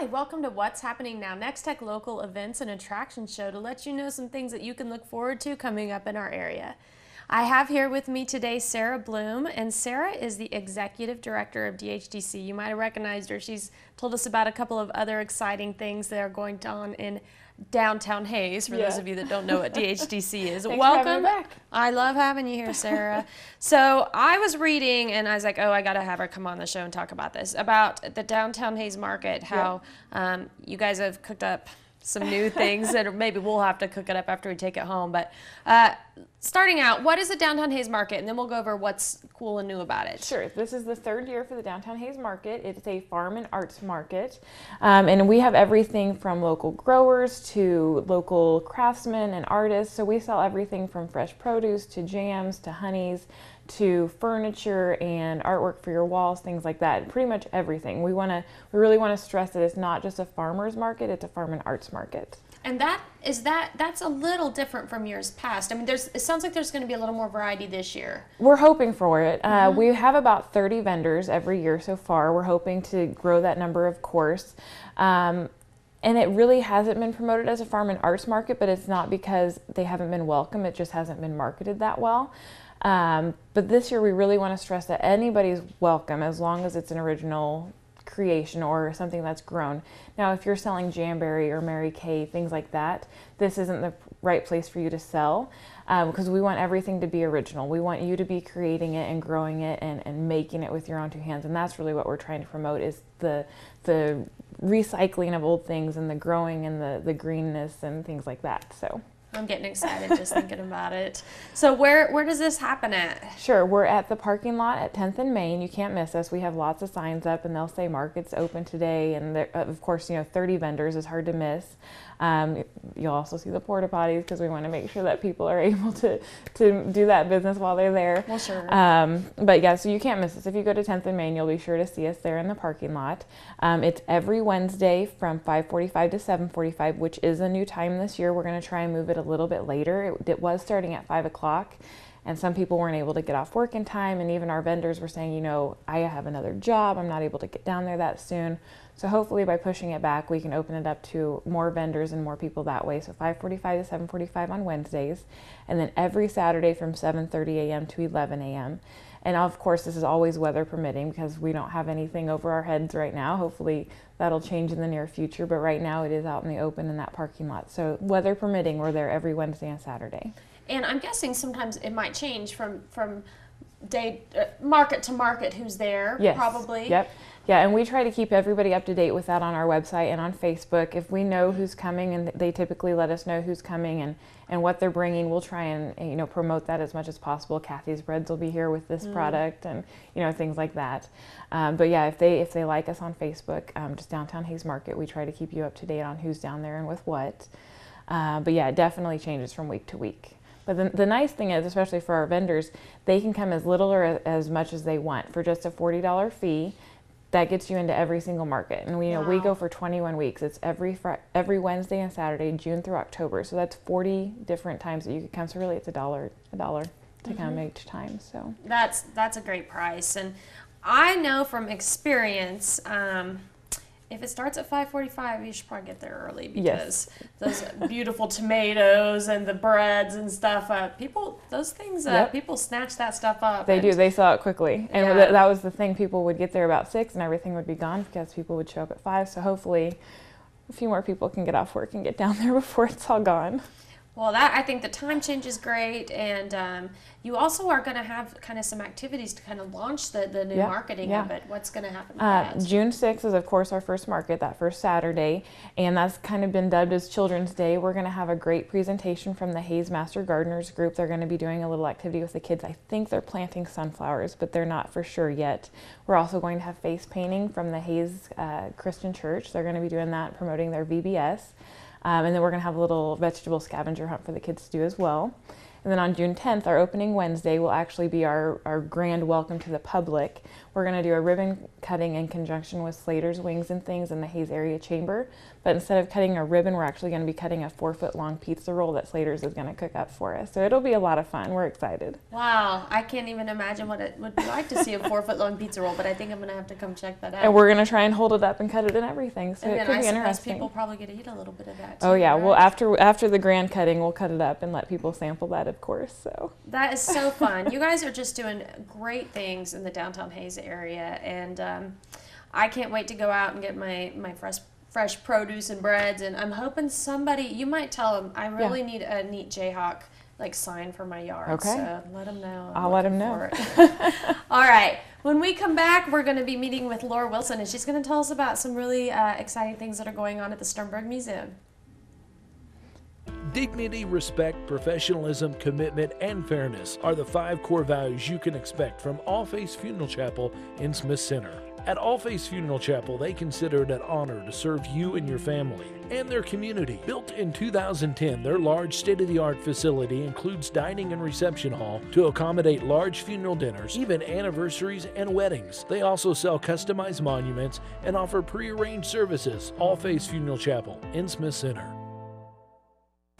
Hi, welcome to What's Happening Now, Nex-Tech local events and attractions show to let you know some things that you can look forward to coming up in our area. I have here with me today Sara Bloom, and Sara is the Executive Director of DHDC. You might have recognized her. She's told us about a couple of other exciting things that are going on in downtown Hayes, for those of you that don't know what DHDC is. Thanks Welcome. for having me back. I love having you here, Sara. So I was reading and I was like, oh, I got to have her come on the show and talk about this, about the downtown Hayes market, how you guys have cooked up some new things that maybe we'll have to cook it up after we take it home. But starting out, what is the downtown Hayes market? And then we'll go over what's cool and new about it. Sure. This is the third year for the downtown Hayes market. It's a farm and arts market. And we have everything from local growers to local craftsmen and artists. So we sell everything from fresh produce to jams to honeys to furniture and artwork for your walls, things like that. Pretty much everything. We really want to stress that it's not just a farmer's market, it's a farm and arts market. And that's a little different from years past. I mean, it sounds like there's going to be a little more variety this year. We're hoping for it. We have about 30 vendors every year so far. We're hoping to grow that number, of course. And it really hasn't been promoted as a farm and arts market, but it's not because they haven't been welcome. It just hasn't been marketed that well. But this year we really want to stress that anybody's welcome as long as it's an original creation or something that's grown. Now, if you're selling Jamberry or Mary Kay, things like that, this isn't the right place for you to sell because we want everything to be original. We want you to be creating it and growing it and making it with your own two hands. And that's really what we're trying to promote, is the recycling of old things and the growing and the greenness and things like that. So I'm getting excited just thinking about it. So where does this happen at? Sure, we're at the parking lot at 10th and Main. You can't miss us. We have lots of signs up and they'll say market's open today. And there, of course, 30 vendors is hard to miss. You'll also see the porta potties because we want to make sure that people are able to do that business while they're there. Well, sure. But yeah, so you can't miss us. If you go to 10th and Main, you'll be sure to see us there in the parking lot. It's every Wednesday from 5:45 to 7:45, which is a new time this year. We're going to try and move it a little bit later. It was starting at 5 o'clock. And some people weren't able to get off work in time, and even our vendors were saying, I have another job, I'm not able to get down there that soon. So hopefully by pushing it back, we can open it up to more vendors and more people that way. So 5:45 to 7:45 on Wednesdays, and then every Saturday from 7:30 a.m. to 11 a.m. And of course, this is always weather permitting because we don't have anything over our heads right now. Hopefully that'll change in the near future, but right now it is out in the open in that parking lot. So weather permitting, we're there every Wednesday and Saturday. And I'm guessing sometimes it might change from day market to market who's there. Yes. Probably. Yep. Yeah, and we try to keep everybody up to date with that on our website and on Facebook. If we know who's coming, and they typically let us know who's coming and what they're bringing, we'll try and promote that as much as possible. Kathy's Breads will be here with this product and things like that. But yeah, if they like us on Facebook, just Downtown Hayes Market, we try to keep you up to date on who's down there and with what. But yeah, it definitely changes from week to week. But the nice thing is, especially for our vendors, they can come as little or as much as they want for just a $40 fee. That gets you into every single market. And we go for 21 weeks. It's every Wednesday and Saturday, June through October. So that's 40 different times that you could come. So really it's a dollar to come each time. So that's a great price. And I know from experience, if it starts at 5:45, you should probably get there early because those beautiful tomatoes and the breads and stuff, people snatch that stuff up. They do. They sell it quickly. And that was the thing. People would get there about 6 and everything would be gone because people would show up at 5. So hopefully a few more people can get off work and get down there before it's all gone. Well, I think the time change is great, and you also are going to have kind of some activities to kind of launch the new marketing of it. What's going to happen with that? June 6th is, of course, our first market, that first Saturday, and that's kind of been dubbed as Children's Day. We're going to have a great presentation from the Hayes Master Gardeners group. They're going to be doing a little activity with the kids. I think they're planting sunflowers, but they're not for sure yet. We're also going to have face painting from the Hayes Christian Church. They're going to be doing that, promoting their VBS. And then we're going to have a little vegetable scavenger hunt for the kids to do as well. And then on June 10th, our opening Wednesday will actually be our grand welcome to the public. We're going to do a ribbon cutting in conjunction with Slater's Wings and Things in the Hayes Area Chamber. But instead of cutting a ribbon, we're actually going to be cutting a 4-foot-long pizza roll that Slater's is going to cook up for us. So it'll be a lot of fun. We're excited. Wow, I can't even imagine what it would be like to see a 4-foot-long pizza roll, but I think I'm going to have to come check that out. And we're going to try and hold it up and cut it and everything, so and it could be I interesting. People probably get to eat a little bit of that too, Oh yeah, right? well after the grand cutting, we'll cut it up and let people sample that, of course. So that is so fun. You guys are just doing great things in the downtown Hayes area, and I can't wait to go out and get my fresh produce and breads, and I'm hoping somebody, you might tell them, I really need a neat Jayhawk like sign for my yard. Okay. So let them know. I'll let them know. All right. When we come back, we're going to be meeting with Laura Wilson, and she's going to tell us about some really exciting things that are going on at the Sternberg Museum. Dignity, respect, professionalism, commitment, and fairness are the 5 core values you can expect from All Faiths Funeral Chapel in Smith Center. At All Faiths Funeral Chapel, they consider it an honor to serve you and your family and their community. Built in 2010, their large state-of-the-art facility includes dining and reception hall to accommodate large funeral dinners, even anniversaries and weddings. They also sell customized monuments and offer pre-arranged services. All Faiths Funeral Chapel in Smith Center.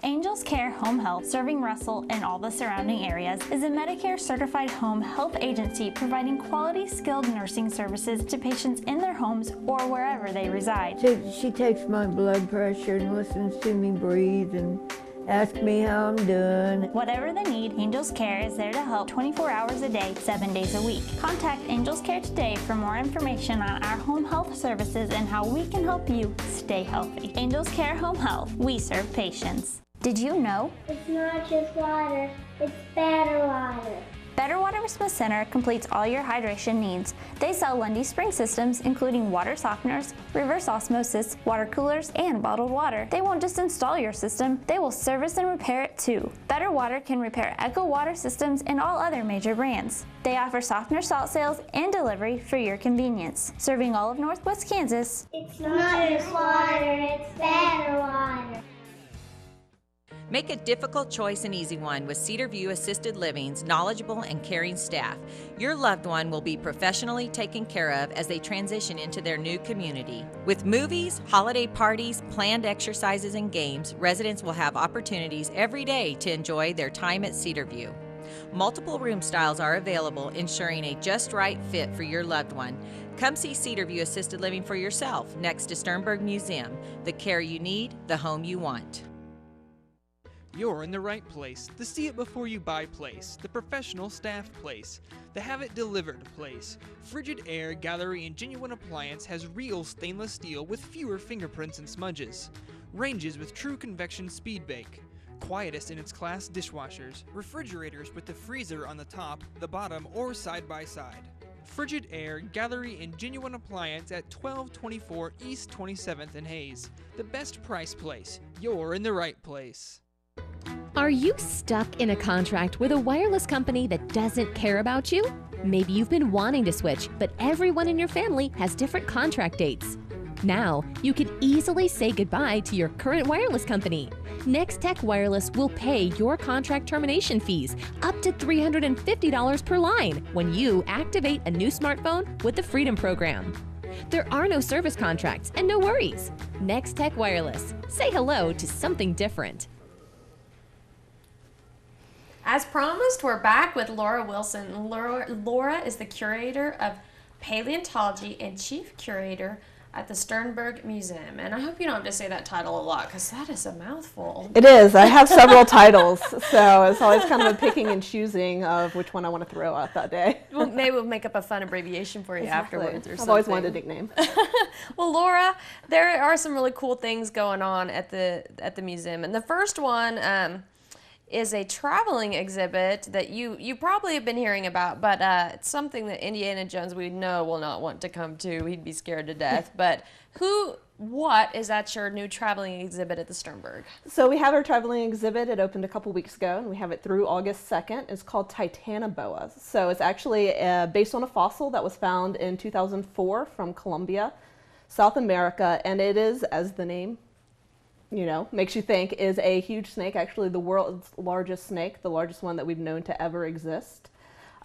Angels Care Home Health, serving Russell and all the surrounding areas, is a Medicare certified home health agency providing quality skilled nursing services to patients in their homes or wherever they reside. She takes my blood pressure and listens to me breathe and asks me how I'm doing. Whatever the need, Angels Care is there to help 24 hours a day, 7 days a week. Contact Angels Care today for more information on our home health services and how we can help you stay healthy. Angels Care Home Health, we serve patients. Did you know? It's not just water, it's better water. Better Water Smith Center completes all your hydration needs. They sell Lundy spring systems, including water softeners, reverse osmosis, water coolers, and bottled water. They won't just install your system, they will service and repair it too. Better Water can repair Echo water systems and all other major brands. They offer softener salt sales and delivery for your convenience. Serving all of Northwest Kansas. It's not just water, it's better water. Make a difficult choice an easy one with Cedar View Assisted Living's knowledgeable and caring staff. Your loved one will be professionally taken care of as they transition into their new community. With movies, holiday parties, planned exercises, and games, residents will have opportunities every day to enjoy their time at Cedar View. Multiple room styles are available, ensuring a just right fit for your loved one. Come see Cedar View Assisted Living for yourself next to Sternberg Museum. The care you need, the home you want. You're in the right place, the see it before you buy place, the professional staff place, the have it delivered place. Frigid Air Gallery and Genuine Appliance has real stainless steel with fewer fingerprints and smudges. Ranges with true convection speed bake. Quietest in its class dishwashers. Refrigerators with the freezer on the top, the bottom, or side by side. Frigid Air Gallery and Genuine Appliance at 1224 East 27th in Hayes. The best price place. You're in the right place. Are you stuck in a contract with a wireless company that doesn't care about you? Maybe you've been wanting to switch, but everyone in your family has different contract dates. Now, you can easily say goodbye to your current wireless company. Nex-Tech Wireless will pay your contract termination fees up to $350 per line when you activate a new smartphone with the Freedom Program. There are no service contracts and no worries. Nex-Tech Wireless. Say hello to something different. As promised, we're back with Laura Wilson. Laura is the curator of paleontology and chief curator at the Sternberg Museum. And I hope you don't have to say that title a lot, because that is a mouthful. It is. I have several titles, so it's always kind of a picking and choosing of which one I want to throw out that day. Well, maybe we'll make up a fun abbreviation for you afterwards or something. I've always wanted a nickname. Well, Laura, there are some really cool things going on at the museum. And the first one is a traveling exhibit that you probably have been hearing about, but it's something that Indiana Jones we know will not want to come to. He'd be scared to death. But what is at your new traveling exhibit at the Sternberg? So we have our traveling exhibit. It opened a couple weeks ago, and we have it through August 2nd. It's called Titanoboa. So it's actually based on a fossil that was found in 2004 from Colombia, South America, and it is, as the name you know, makes you think, is a huge snake, actually the world's largest snake, the largest one that we've known to ever exist.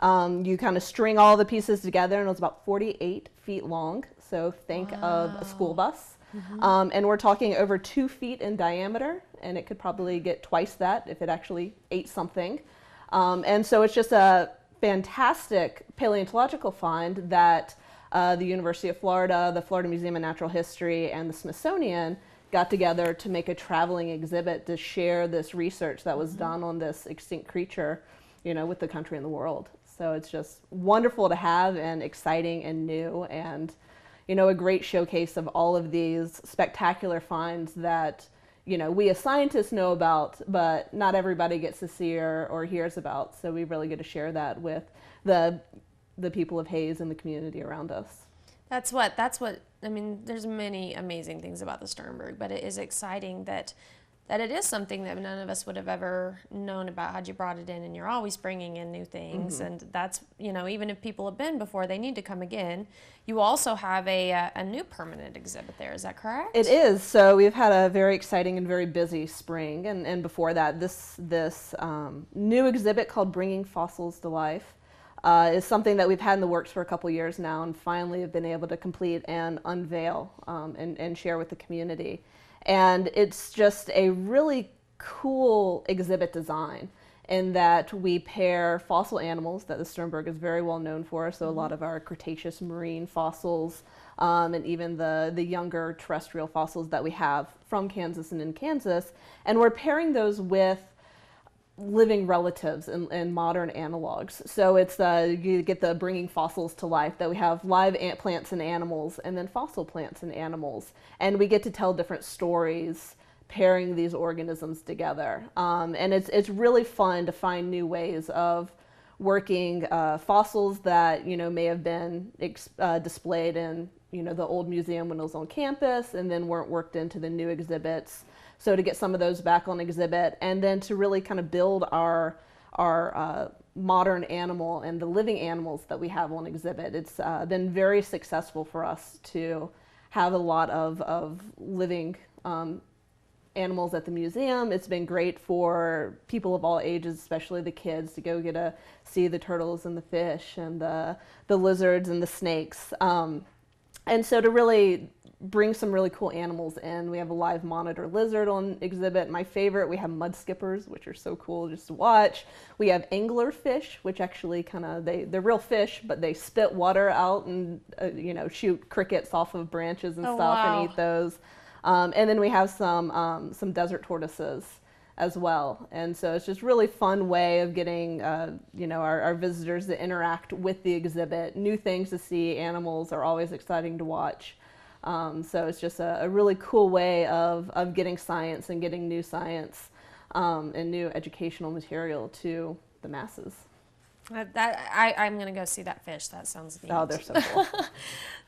You kind of string all the pieces together, and it was about 48 feet long. So think of a school bus. And we're talking over 2 feet in diameter, and it could probably get twice that if it actually ate something. And so it's just a fantastic paleontological find that the University of Florida, the Florida Museum of Natural History, and the Smithsonian got together to make a traveling exhibit to share this research that was done on this extinct creature, you know, with the country and the world. So it's just wonderful to have, and exciting and new, and, you know, a great showcase of all of these spectacular finds that, you know, we as scientists know about, but not everybody gets to see or hears about. So we really get to share that with the people of Hayes and the community around us. That's what, I mean, there's many amazing things about the Sternberg, but it is exciting that it is something that none of us would have ever known about had you brought it in, and you're always bringing in new things. And that's, you know, even if people have been before, they need to come again. You also have a new permanent exhibit there, is that correct? It is. So we've had a very exciting and very busy spring, and before that, this new exhibit called Bringing Fossils to Life is something that we've had in the works for a couple years now, and finally have been able to complete and unveil and share with the community. And it's just a really cool exhibit design in that we pair fossil animals that the Sternberg is very well known for, so a lot of our Cretaceous marine fossils, and even the younger terrestrial fossils that we have from Kansas and in Kansas, and we're pairing those with living relatives and modern analogs. So it's you get the Bringing Fossils to Life, that we have live plants and animals, and then fossil plants and animals, and we get to tell different stories pairing these organisms together. And it's really fun to find new ways of working fossils that, you know, may have been displayed in, you know, the old museum when it was on campus, and then weren't worked into the new exhibits. So to get some of those back on exhibit, and then to really kind of build our modern animal and the living animals that we have on exhibit. It's been very successful for us to have a lot of living animals at the museum. It's been great for people of all ages, especially the kids, to go get to see the turtles and the fish and the lizards and the snakes. And so to really bring some really cool animals in. We have a live monitor lizard on exhibit. My favorite, we have mud skippers, which are so cool just to watch. We have anglerfish, which actually they're real fish, but they spit water out and you know, shoot crickets off of branches and stuff and eat those. And then we have some desert tortoises as well. And so it's just really fun way of getting you know, our visitors to interact with the exhibit. New things to see. Animals are always exciting to watch. So it's just a really cool way of getting science and getting new science and new educational material to the masses. I'm going to go see that fish. That sounds neat. Oh, they're so cool.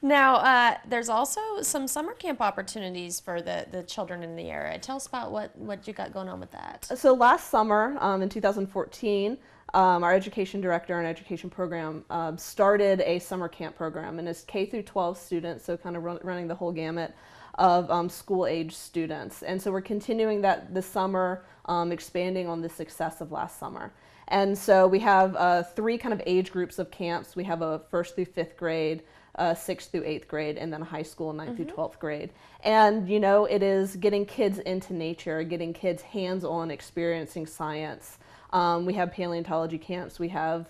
Now, there's also some summer camp opportunities for the children in the area. Tell us about what you got going on with that. So last summer, in 2014, our education director and education program started a summer camp program, and it's K through 12 students, so kind of running the whole gamut of school-age students. And so we're continuing that this summer, expanding on the success of last summer. And so we have 3 kind of age groups of camps. We have a 1st through 5th grade, 6th through 8th grade, and then a high school 9th through 12th grade. And, you know, it is getting kids into nature, getting kids hands-on experiencing science. We have paleontology camps. We have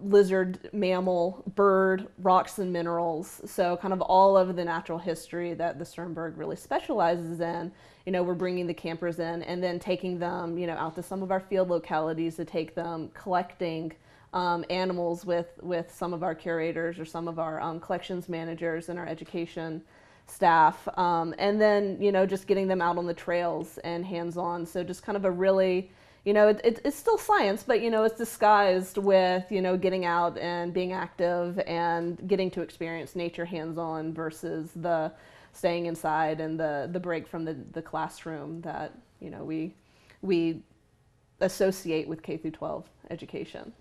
lizard, mammal, bird, rocks and minerals. So kind of all of the natural history that the Sternberg really specializes in. You know, we're bringing the campers in and then taking them, you know, out to some of our field localities to take them collecting animals with some of our curators or some of our collections managers and our education staff. And then, you know, just getting them out on the trails and hands-on. So just kind of a really, you know, it's still science, but, you know, it's disguised with, you know, getting out and being active and getting to experience nature hands-on versus the staying inside and the break from the classroom that, you know, we associate with K through 12 education.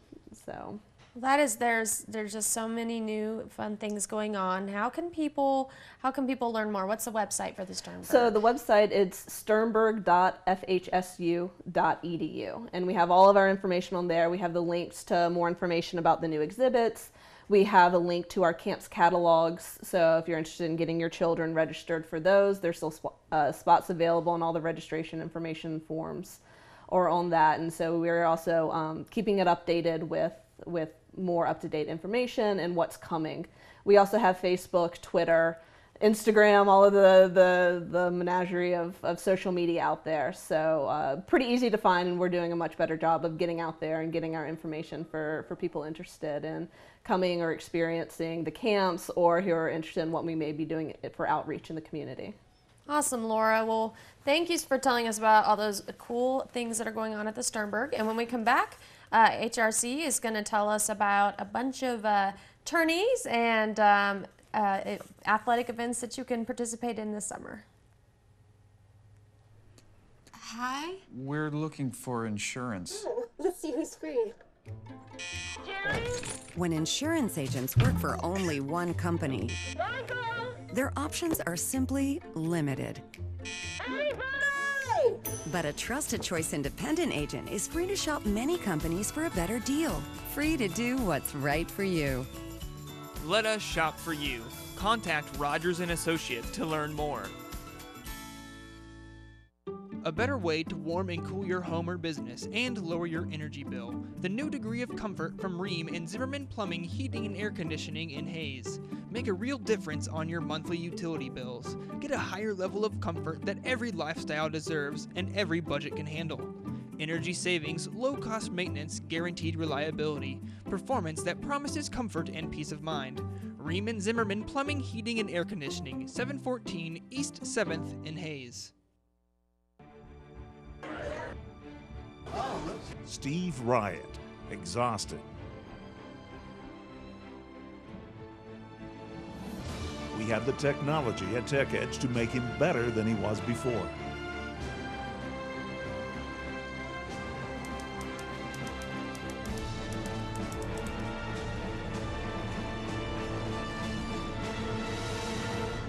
So. That is, there's just so many new fun things going on. How can people learn more? What's the website for the Sternberg? So the website is sternberg.fhsu.edu, and we have all of our information on there. We have the links to more information about the new exhibits. We have a link to our camp's catalogs, so if you're interested in getting your children registered for those, there's still spots available, and all the registration information forms are on that. And so we're also keeping it updated with more up-to-date information and what's coming. We also have Facebook, Twitter, Instagram, all of the menagerie of social media out there. So pretty easy to find, and we're doing a much better job of getting out there and getting our information for people interested in coming or experiencing the camps, or who are interested in what we may be doing for outreach in the community. Awesome, Laura. Well, thank you for telling us about all those cool things that are going on at the Sternberg. And when we come back, HRC is going to tell us about a bunch of tourneys and athletic events that you can participate in this summer. Hi. We're looking for insurance. Let's see who's free. When insurance agents work for only one company, their options are simply limited. But a Trusted Choice independent agent is free to shop many companies for a better deal. Free to do what's right for you. Let us shop for you. Contact Rogers & Associates to learn more. A better way to warm and cool your home or business and lower your energy bill. The new degree of comfort from Rheem and Zimmerman Plumbing, Heating and Air Conditioning in Hayes. Make a real difference on your monthly utility bills. Get a higher level of comfort that every lifestyle deserves and every budget can handle. Energy savings, low-cost maintenance, guaranteed reliability. Performance that promises comfort and peace of mind. Rheem and Zimmerman Plumbing, Heating and Air Conditioning, 714 East 7th in Hayes. Steve Riot, exhausted. We have the technology at Tech Edge to make him better than he was before.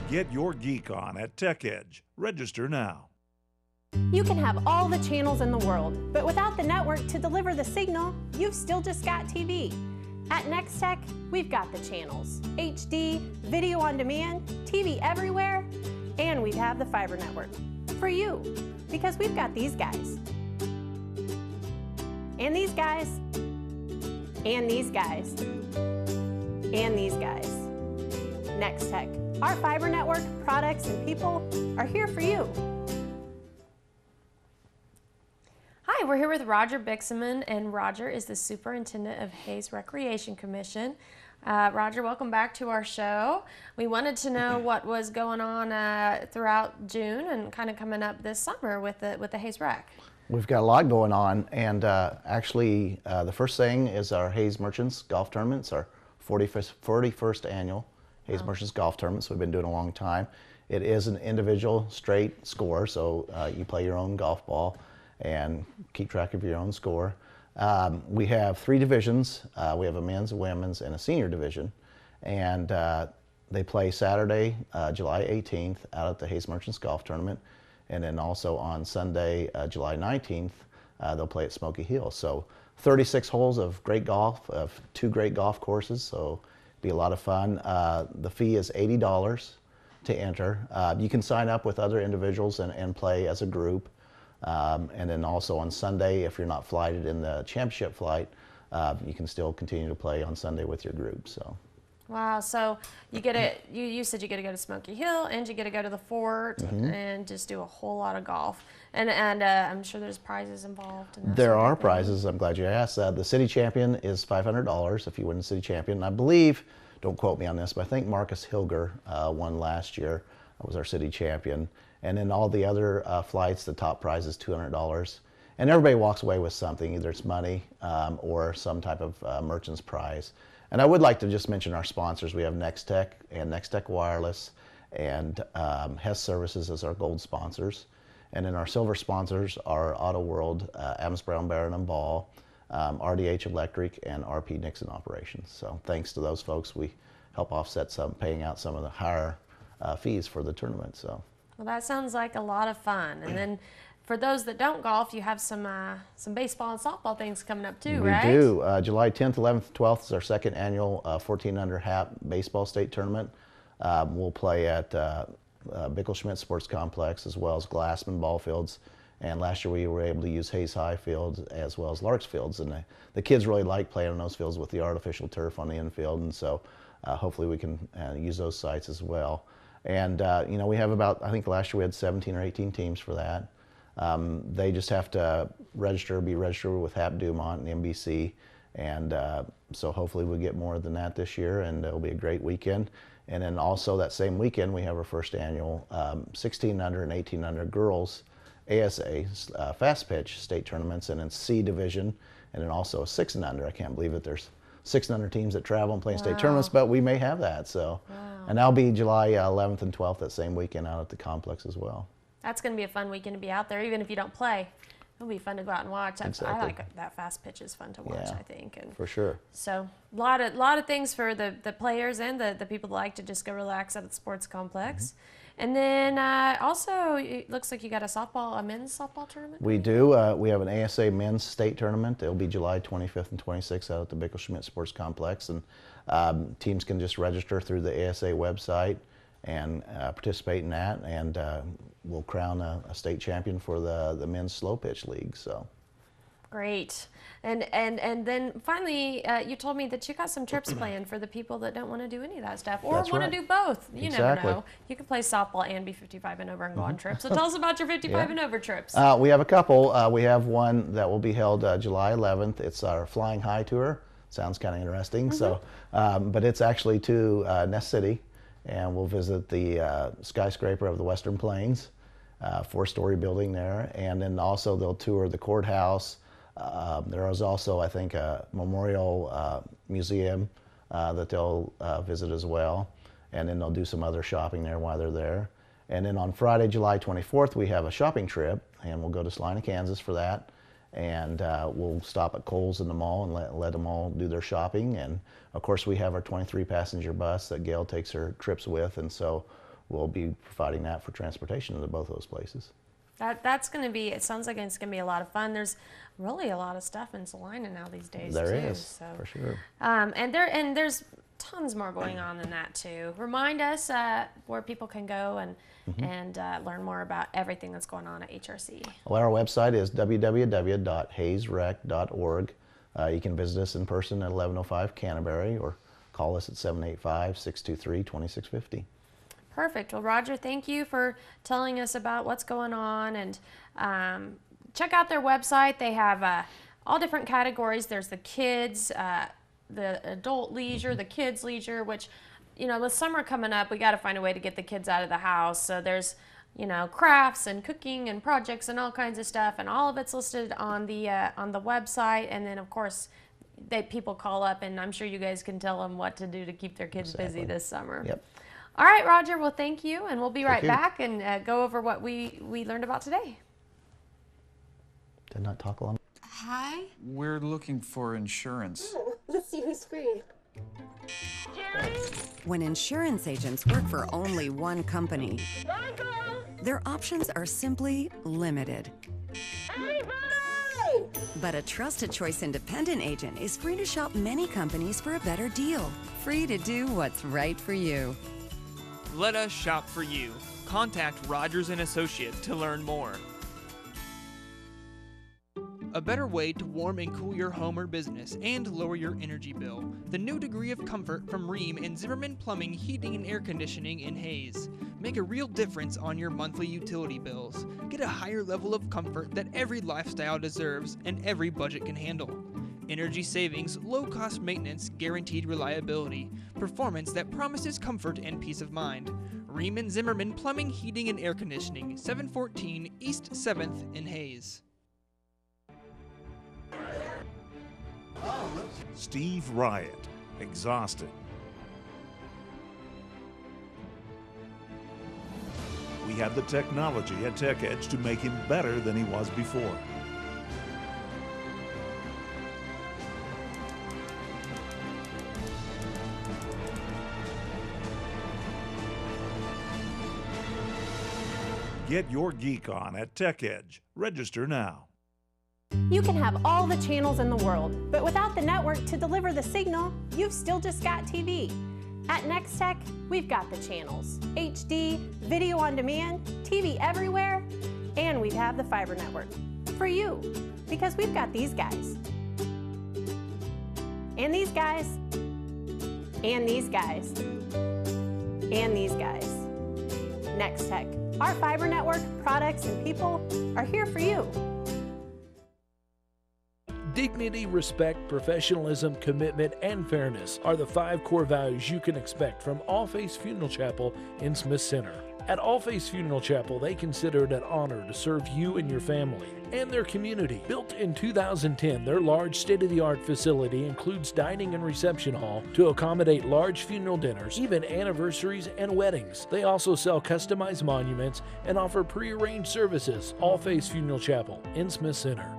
Get your geek on at Tech Edge. Register now. You can have all the channels in the world, but without the network to deliver the signal, you've still just got TV. At Nex-Tech, we've got the channels, HD, video on demand, TV everywhere, and we have the fiber network for you, because we've got these guys, and these guys, and these guys, and these guys. Nex-Tech, our fiber network, products, and people are here for you. Hi, we're here with Roger Bixenman, and Roger is the superintendent of Hayes Recreation Commission. Roger, welcome back to our show. We wanted to know what was going on throughout June and kind of coming up this summer with the Hayes Rec. We've got a lot going on, and actually the first thing is our Hayes Merchants Golf Tournament. It's our 41st annual Hayes Merchants Golf Tournament, so we've been doing it a long time. It is an individual straight score, so you play your own golf ball and keep track of your own score. We have 3 divisions. We have a men's, a women's, and a senior division. And they play Saturday, July 18th out at the Hayes Merchants Golf Tournament. And then also on Sunday, July 19th, they'll play at Smoky Hill. So 36 holes of great golf, of 2 great golf courses, so it'll be a lot of fun. The fee is $80 to enter. You can sign up with other individuals and play as a group. And then also on Sunday, if you're not flighted in the championship flight, you can still continue to play on Sunday with your group. So. Wow, so you get it. You said you get to go to Smoky Hill and you get to go to the fort and just do a whole lot of golf. And I'm sure there's prizes involved. In there are prizes. I'm glad you asked. The city champion is $500 if you win the city champion. And I believe, don't quote me on this, but I think Marcus Hilger won last year. Was our city champion. And then all the other flights, the top prize is $200. And everybody walks away with something, either it's money or some type of merchant's prize. And I would like to just mention our sponsors. We have Nex-Tech and Nex-Tech Wireless and Hess Services as our gold sponsors. And then our silver sponsors are Auto World, Adams Brown Barron and Ball, RDH Electric, and RP Nixon Operations. So thanks to those folks, we help offset paying out some of the higher fees for the tournament. So. Well, that sounds like a lot of fun. And then for those that don't golf, you have some baseball and softball things coming up too, right? We do. July 10th, 11th, 12th is our second annual 14 under HAP baseball state tournament. We'll play at Bickelschmidt Sports Complex as well as Glassman ball fields. And last year we were able to use Hayes High fields as well as Larks fields. And the kids really like playing on those fields with the artificial turf on the infield. And so hopefully we can use those sites as well. And you know, we have about, I think last year we had 17 or 18 teams for that. They just have to be registered with HAP Dumont and NBC. And so hopefully we'll get more than that this year, and it'll be a great weekend. And then also that same weekend we have our first annual 16 under and 18 under girls ASA fast pitch state tournaments, and in C division, and then also a 6 and under. I can't believe that there's 6 and under teams that travel and play in state tournaments, but we may have that. So, and that'll be July 11th and 12th that same weekend out at the complex as well. That's going to be a fun weekend to be out there, even if you don't play. It'll be fun to go out and watch. Exactly. I like that fast pitch is fun to watch, I think. And for sure. So a lot of things for the players and the people that like to just go relax at the sports complex. And then also, it looks like you got a men's softball tournament? We do. We have an ASA men's state tournament. It'll be July 25th and 26th out at the Bickelschmidt Sports Complex. And teams can just register through the ASA website and participate in that. And we'll crown a state champion for the men's slow pitch league. So. Great. And then finally, you told me that you got some trips planned for the people that don't want to do any of that stuff, or want to do both. You never know. You can play softball and be 55 and over and go on trips. So tell us about your 55 and over trips. We have a couple. We have one that will be held July 11th. It's our Flying High Tour. Sounds kind of interesting. So, but it's actually to Ness City, and we'll visit the skyscraper of the Western Plains, 4-story building there, and then also they'll tour the courthouse. There is also, I think, a memorial museum that they'll visit as well, and then they'll do some other shopping there while they're there. And then on Friday, July 24th, we have a shopping trip, and we'll go to Salina, Kansas for that, and we'll stop at Kohl's in the mall and let them all do their shopping. And of course, we have our 23-passenger bus that Gail takes her trips with, and so we'll be providing that for transportation to both those places. That's going to be, it sounds like it's going to be a lot of fun. There's really a lot of stuff in Salina now these days, There too. is, So. for sure. And there's tons more going on than that, too. Remind us where people can go and learn more about everything that's going on at HRC. Well, our website is www.hayesrec.org. You can visit us in person at 1105 Canterbury, or call us at 785-623-2650. Perfect. Well, Roger, thank you for telling us about what's going on, and check out their website. They have all different categories. There's the kids, the adult leisure, the kids leisure, which, you know, with summer coming up, we got to find a way to get the kids out of the house. So there's, you know, crafts and cooking and projects and all kinds of stuff, and all of it's listed on the website. And then, of course, people call up, and I'm sure you guys can tell them what to do to keep their kids busy this summer. Yep. All right, Roger, well, thank you, and we'll be right back and go over what we learned about today. Did not talk long. Hi? We're looking for insurance. Let's see who's free. When insurance agents work for only one company, their options are simply limited. But a trusted choice independent agent is free to shop many companies for a better deal. Free to do what's right for you. Let us shop for you. Contact Rogers & Associates to learn more. A better way to warm and cool your home or business and lower your energy bill. The new degree of comfort from Rheem and Zimmerman Plumbing, Heating and Air Conditioning in Hayes. Make a real difference on your monthly utility bills. Get a higher level of comfort that every lifestyle deserves and every budget can handle. Energy savings, low-cost maintenance, guaranteed reliability. Performance that promises comfort and peace of mind. Rheem and Zimmerman Plumbing, Heating and Air Conditioning, 714 East 7th in Hayes. Steve Riot, exhausted. We have the technology at Tech Edge to make him better than he was before. Get your geek on at Tech Edge. Register now. You can have all the channels in the world, but without the network to deliver the signal, you've still just got TV. At Nex-Tech, we've got the channels: HD, video on demand, TV everywhere, and we have the fiber network for you, because we've got these guys, and these guys, and these guys, and these guys. Nex-Tech, our fiber network, products, and people are here for you. Dignity, respect, professionalism, commitment, and fairness are the 5 core values you can expect from All Faiths Funeral Chapel in Smith Center. At All Faiths Funeral Chapel, they consider it an honor to serve you and your family and their community. Built in 2010, their large state-of-the-art facility includes dining and reception hall to accommodate large funeral dinners, even anniversaries and weddings. They also sell customized monuments and offer pre-arranged services. All Faiths Funeral Chapel in Smith Center.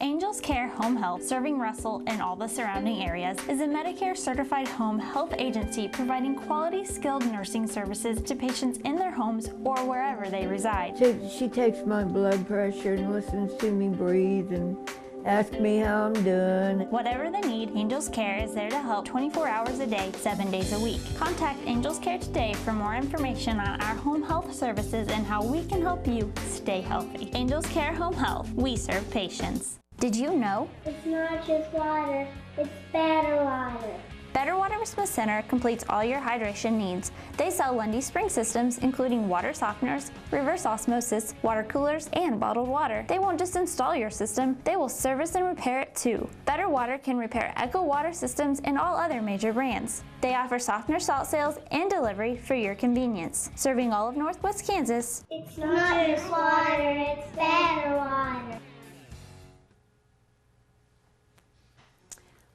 Angels Care Home Health, serving Russell and all the surrounding areas, is a Medicare-certified home health agency providing quality, skilled nursing services to patients in their homes or wherever they reside. She takes my blood pressure and listens to me breathe and asks me how I'm doing. Whatever the need, Angels Care is there to help 24 hours a day, 7 days a week. Contact Angels Care today for more information on our home health services and how we can help you stay healthy. Angels Care Home Health, we serve patients. Did you know? It's not just water, it's better water. Better Water Smith Center completes all your hydration needs. They sell Lundy spring systems, including water softeners, reverse osmosis, water coolers, and bottled water. They won't just install your system, they will service and repair it too. Better Water can repair Echo water systems and all other major brands. They offer softener salt sales and delivery for your convenience. Serving all of Northwest Kansas. It's not just water, it's better water.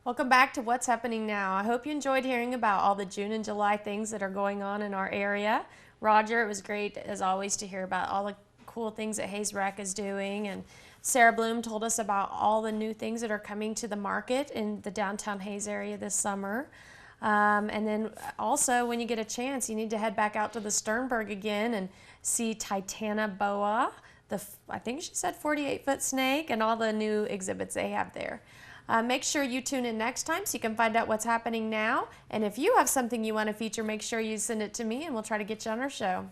Welcome back to What's Happening Now. I hope you enjoyed hearing about all the June and July things that are going on in our area. Roger, it was great as always to hear about all the cool things that Hayes Rec is doing, and Sara Bloom told us about all the new things that are coming to the market in the downtown Hayes area this summer. And then also, when you get a chance, you need to head back out to the Sternberg again and see Titana Boa, I think she said 48-foot snake, and all the new exhibits they have there. Make sure you tune in next time so you can find out what's happening now. And if you have something you want to feature, make sure you send it to me and we'll try to get you on our show.